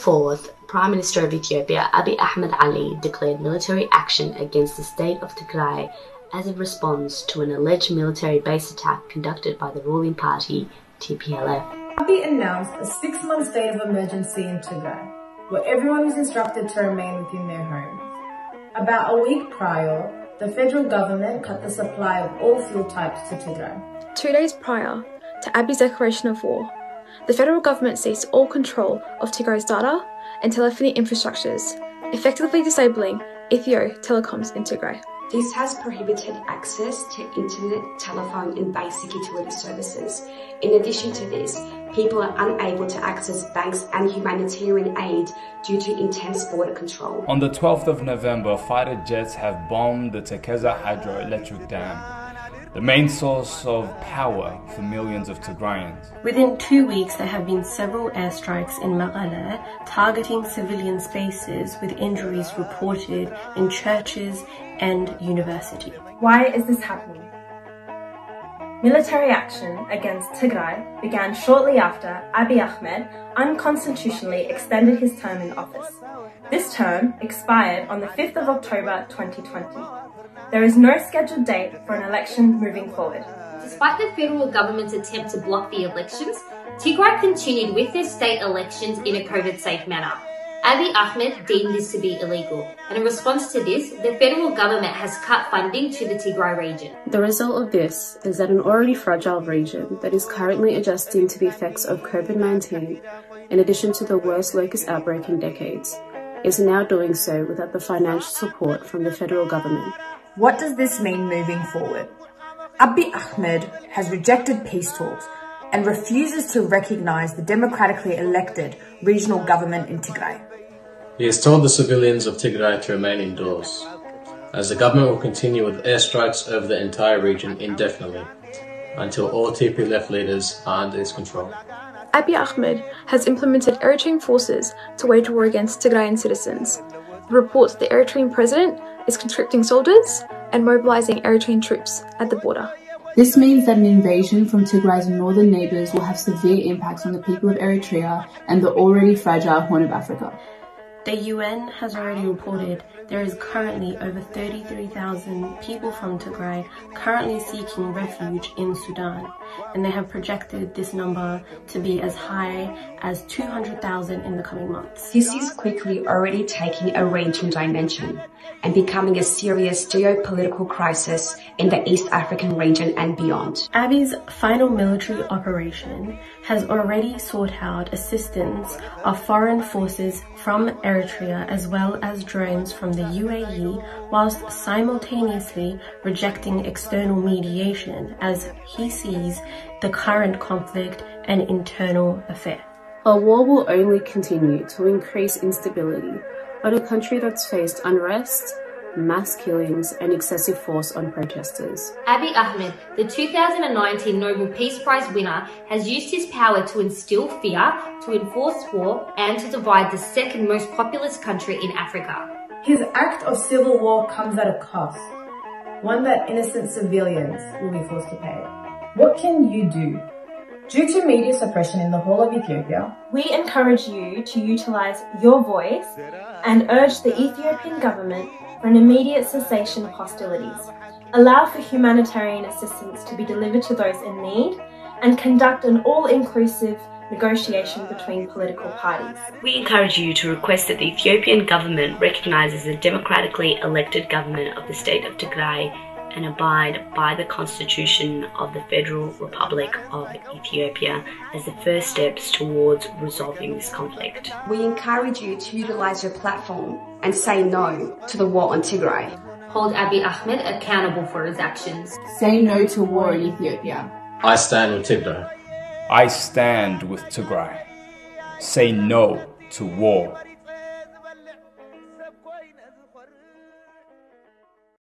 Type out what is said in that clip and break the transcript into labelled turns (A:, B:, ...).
A: 4th, Prime Minister of Ethiopia Abiy Ahmed Ali declared military action against the state of Tigray as a response to an alleged military base attack conducted by the ruling party, TPLF.
B: Abiy announced a 6-month state of emergency in Tigray, where everyone was instructed to remain within their homes. About a week prior, the federal government cut the supply of all fuel types to Tigray.
C: 2 days prior to Abiy's declaration of war, the federal government seized all control of Tigray's data and telephony infrastructures, effectively disabling Ethio telecoms in Tigray.
D: This has prohibited access to internet, telephone and basic utility services. In addition to this, people are unable to access banks and humanitarian aid due to intense border control.
E: On the 12th of November, fighter jets have bombed the Tekeza hydroelectric dam, the main source of power for millions of Tigrayans.
F: Within 2 weeks, there have been several airstrikes in Mekelle targeting civilian spaces, with injuries reported in churches and university.
G: Why is this happening? Military action against Tigray began shortly after Abiy Ahmed unconstitutionally extended his term in office. This term expired on the 5th of October 2020. There is no scheduled date for an election moving forward.
H: Despite the federal government's attempt to block the elections, Tigray continued with their state elections in a COVID-safe manner. Abiy Ahmed deemed this to be illegal, and in response to this, the federal government has cut funding to the Tigray region.
I: The result of this is that an already fragile region that is currently adjusting to the effects of COVID-19, in addition to the worst locust outbreak in decades, is now doing so without the financial support from the federal government.
B: What does this mean moving forward? Abiy Ahmed has rejected peace talks and refuses to recognise the democratically elected regional government in Tigray.
J: He has told the civilians of Tigray to remain indoors, as the government will continue with airstrikes over the entire region indefinitely, until all TPLF leaders are under his control.
C: Abiy Ahmed has implemented Eritrean forces to wage war against Tigrayan citizens. The reports the Eritrean president is conscripting soldiers and mobilizing Eritrean troops at the border.
K: This means that an invasion from Tigray's northern neighbors will have severe impacts on the people of Eritrea and the already fragile Horn of Africa.
F: The UN has already reported there is currently over 33,000 people from Tigray currently seeking refuge in Sudan, and they have projected this number to be as high as 200,000 in the coming months.
D: This is quickly already taking a regional dimension and becoming a serious geopolitical crisis in the East African region and beyond.
F: Abiy's final military operation has already sought out assistance of foreign forces from Eritrea as well as drones from the UAE, whilst simultaneously rejecting external mediation as he sees the current conflict an internal affair.
I: A war will only continue to increase instability on a country that's faced unrest, mass killings and excessive force on protesters.
H: Abiy Ahmed, the 2019 Nobel Peace Prize winner, has used his power to instill fear, to enforce war, and to divide the second most populous country in Africa.
B: His act of civil war comes at a cost, one that innocent civilians will be forced to pay. What can you do? Due to media suppression in the whole of Ethiopia,
G: we encourage you to utilize your voice and urge the Ethiopian government for an immediate cessation of hostilities, allow for humanitarian assistance to be delivered to those in need, and conduct an all-inclusive negotiation between political parties.
A: We encourage you to request that the Ethiopian government recognises the democratically elected government of the state of Tigray and abide by the Constitution of the Federal Republic of Ethiopia as the first steps towards resolving this conflict.
D: We encourage you to utilise your platform and say no to the war on Tigray.
H: Hold Abiy Ahmed accountable for his actions.
K: Say no to war in Ethiopia.
J: I stand with Tigray.
E: I stand with Tigray. Say no to war